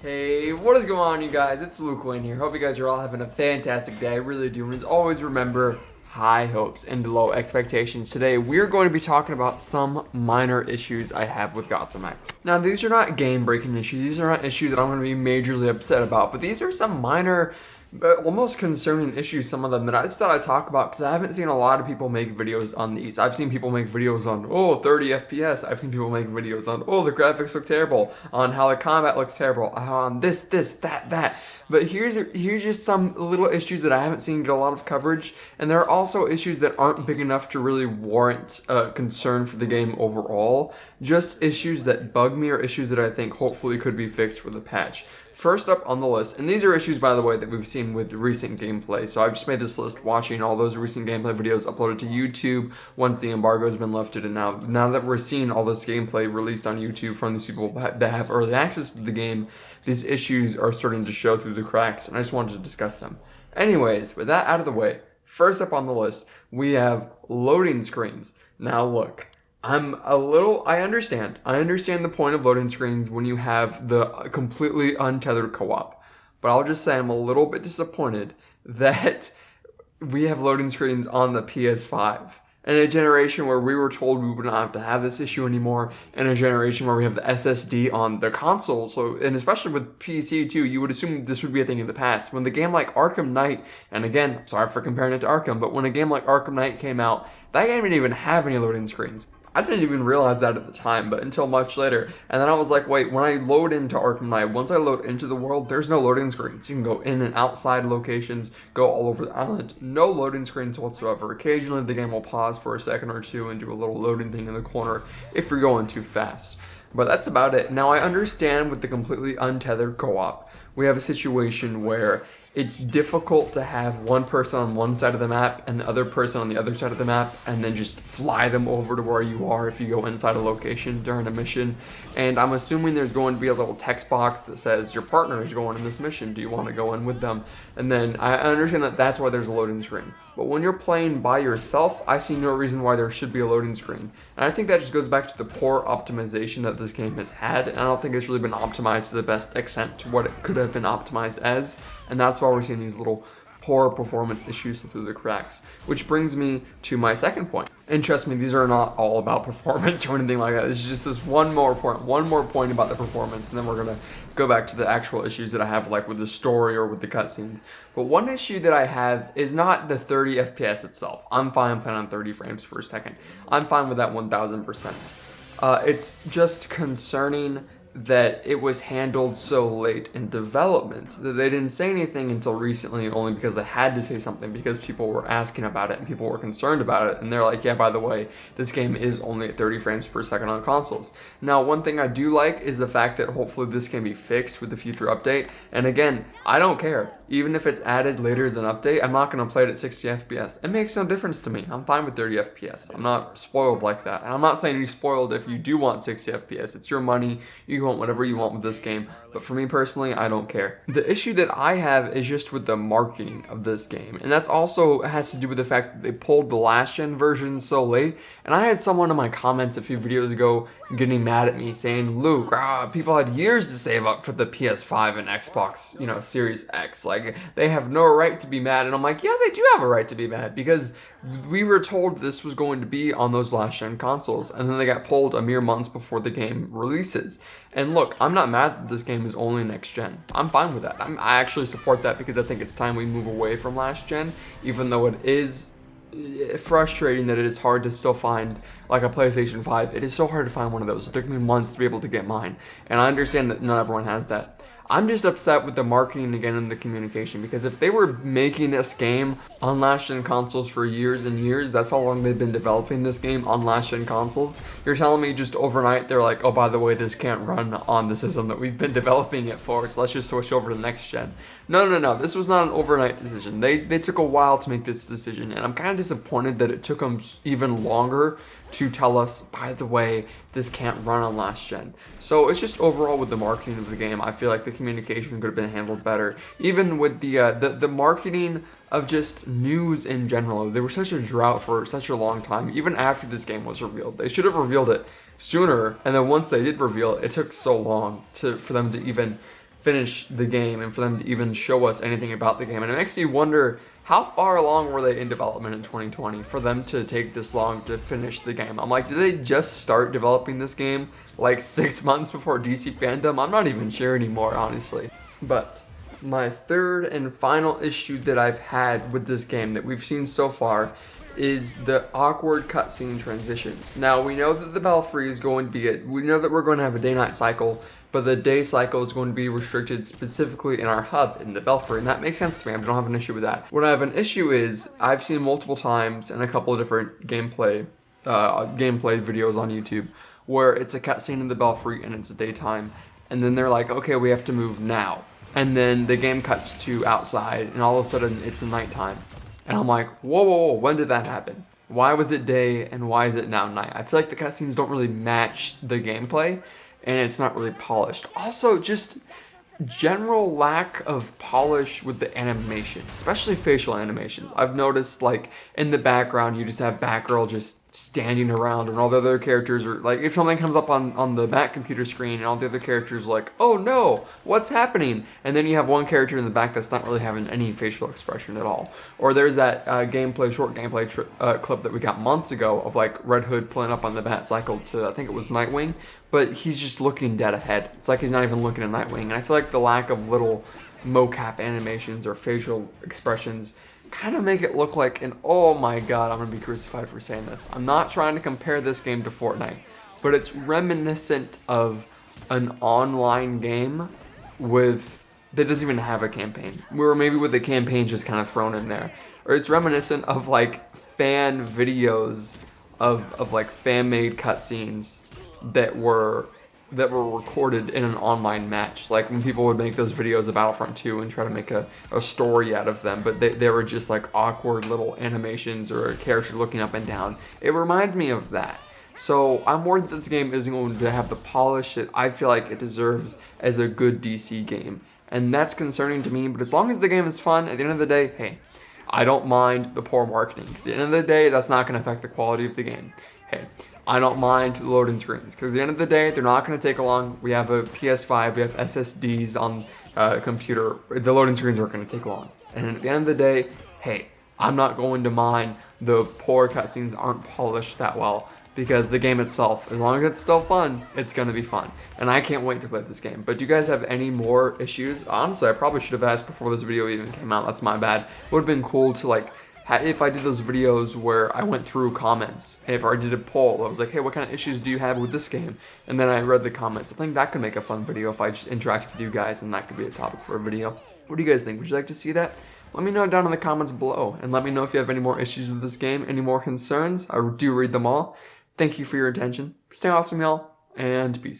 Hey, what is going on, you guys? It's Luke Wayne here. Hope you guys are all having a fantastic day. I really do. And as always, remember high hopes and low expectations. Today, we're going to be talking about some minor issues I have with Gotham X. Now, these are not game-breaking issues. These are not issues that I'm going to be majorly upset about, but these are some minor, almost concerning issues, some of them that I just thought I'd talk about because I haven't seen a lot of people make videos on these. I've seen people make videos on, 30 FPS. I've seen people make videos on, the graphics look terrible, on how the combat looks terrible, on this, that. But here's just some little issues that I haven't seen get a lot of coverage, and there are also issues that aren't big enough to really warrant concern for the game overall. Just issues that bug me or issues that I think hopefully could be fixed with a patch. First up on the list, and these are issues, by the way, that we've seen with recent gameplay. So I've just made this list watching all those recent gameplay videos uploaded to YouTube once the embargo has been lifted. And now that we're seeing all this gameplay released on YouTube from these people that have early access to the game, these issues are starting to show through the cracks, and I just wanted to discuss them. Anyways, with that out of the way, first up on the list, we have loading screens. Now look, I understand the point of loading screens when you have the completely untethered co-op, but I'll just say I'm a little bit disappointed that we have loading screens on the PS5. In a generation where we were told we would not have to have this issue anymore, in a generation where we have the SSD on the console, and especially with PC too, you would assume this would be a thing of the past. When the game like Arkham Knight, and again, sorry for comparing it to Arkham, but when a game like Arkham Knight came out, that game didn't even have any loading screens. I didn't even realize that at the time, but until much later. And then I was like, wait, when I load into Arkham Knight, once I load into the world, there's no loading screens. You can go in and outside locations, go all over the island. No loading screens whatsoever. Occasionally the game will pause for a second or two and do a little loading thing in the corner if you're going too fast. But that's about it. Now I understand with the completely untethered co-op, we have a situation where it's difficult to have one person on one side of the map and the other person on the other side of the map and then just fly them over to where you are if you go inside a location during a mission. And I'm assuming there's going to be a little text box that says your partner is going in this mission. Do you want to go in with them? And then I understand that that's why there's a loading screen. But when you're playing by yourself, I see no reason why there should be a loading screen. And I think that just goes back to the poor optimization that this game has had. And I don't think it's really been optimized to the best extent to what it could have been optimized as. And that's why we're seeing these little poor performance issues through the cracks. Which brings me to my second point. And trust me, these are not all about performance or anything like that. It's just this one more point about the performance, and then we're gonna go back to the actual issues that I have, like with the story or with the cutscenes. But one issue that I have is not the 30 FPS itself. I'm fine playing on 30 frames per second. I'm fine with that 1000%. It's just concerning that it was handled so late in development that they didn't say anything until recently, only because they had to say something because people were asking about it and people were concerned about it, and they're like, yeah, by the way, this game is only at 30 frames per second on consoles. Now, one thing I do like is the fact that hopefully this can be fixed with the future update, and again, I don't care. Even if it's added later as an update, I'm not going to play it at 60 FPS. It makes no difference to me. I'm fine with 30 FPS. I'm not spoiled like that. And I'm not saying you're spoiled if you do want 60 FPS. It's your money. You want whatever you want with this game. But for me personally, I don't care. The issue that I have is just with the marketing of this game. And that's also has to do with the fact that they pulled the last gen version so late. And I had someone in my comments a few videos ago getting mad at me saying, Luke, people had years to save up for the PS5 and Xbox, Series X. Like, they have no right to be mad. And I'm like, yeah, they do have a right to be mad because we were told this was going to be on those last gen consoles. And then they got pulled a mere months before the game releases. And look, I'm not mad that this game is only next gen. I'm fine with that. I actually support that because I think it's time we move away from last gen, even though it is frustrating that it is hard to still find like a PlayStation 5. It is so hard to find one of those. It took me months to be able to get mine. And I understand that not everyone has that. I'm just upset with the marketing again and the communication, because if they were making this game on last-gen consoles for years and years, that's how long they've been developing this game on last-gen consoles. You're telling me just overnight they're like, oh, by the way, this can't run on the system that we've been developing it for, so let's just switch over to the next gen. No. This was not an overnight decision. They took a while to make this decision, and I'm kind of disappointed that it took them even longer to tell us, by the way, this can't run on last gen. So it's just overall with the marketing of the game, I feel like the communication could have been handled better. Even with the marketing of just news in general, there was such a drought for such a long time, even after this game was revealed. They should have revealed it sooner, and then once they did reveal it, it took so long for them to even finish the game and for them to even show us anything about the game. And it makes me wonder, how far along were they in development in 2020 for them to take this long to finish the game? I'm like, did they just start developing this game like 6 months before DC Fandom? I'm not even sure anymore, honestly. But my third and final issue that I've had with this game that we've seen so far is the awkward cutscene transitions. Now, we know that the Belfry is going to be we know that we're going to have a day-night cycle, but the day cycle is going to be restricted specifically in our hub in the Belfry, and that makes sense to me. I don't have an issue with that. What I have an issue is, I've seen multiple times in a couple of different gameplay videos on YouTube where it's a cutscene in the Belfry and it's daytime, and then they're like, okay, we have to move now. And then the game cuts to outside, and all of a sudden it's nighttime. And I'm like, whoa, whoa, whoa, when did that happen? Why was it day and why is it now night? I feel like the cutscenes don't really match the gameplay, and it's not really polished. Also, just general lack of polish with the animation, especially facial animations. I've noticed, like, in the background, you just have Batgirl just standing around, and all the other characters are, like, if something comes up on the back computer screen, and all the other characters are like, oh no, what's happening? And then you have one character in the back that's not really having any facial expression at all. Or there's that short gameplay clip that we got months ago of, like, Red Hood pulling up on the Bat Cycle to, I think it was Nightwing, but he's just looking dead ahead. It's like he's not even looking at Nightwing. And I feel like the lack of little mocap animations or facial expressions kind of make it look like an, oh my god, I'm gonna be crucified for saying this. I'm not trying to compare this game to Fortnite, but it's reminiscent of an online game that doesn't even have a campaign. Or maybe with the campaign just kind of thrown in there. Or it's reminiscent of like fan videos of like fan-made cutscenes that were recorded in an online match. Like when people would make those videos of Battlefront 2 and try to make a story out of them, but they were just like awkward little animations or a character looking up and down. It reminds me of that. So I'm worried that this game isn't going to have the polish that I feel like it deserves as a good DC game. And that's concerning to me, but as long as the game is fun, at the end of the day, hey, I don't mind the poor marketing. Because at the end of the day, that's not going to affect the quality of the game. Hey, I don't mind the loading screens, because at the end of the day, they're not going to take long. We have a PS5, we have SSDs on a computer. The loading screens aren't going to take long. And at the end of the day, hey, I'm not going to mind the poor cutscenes aren't polished that well, because the game itself, as long as it's still fun, it's going to be fun. And I can't wait to play this game. But do you guys have any more issues? Honestly, I probably should have asked before this video even came out. That's my bad. It would have been cool to, like, if I did those videos where I went through comments, if I did a poll, I was like, hey, what kind of issues do you have with this game? And then I read the comments. I think that could make a fun video if I just interacted with you guys, and that could be a topic for a video. What do you guys think? Would you like to see that? Let me know down in the comments below, and let me know if you have any more issues with this game, any more concerns. I do read them all. Thank you for your attention. Stay awesome, y'all, and peace.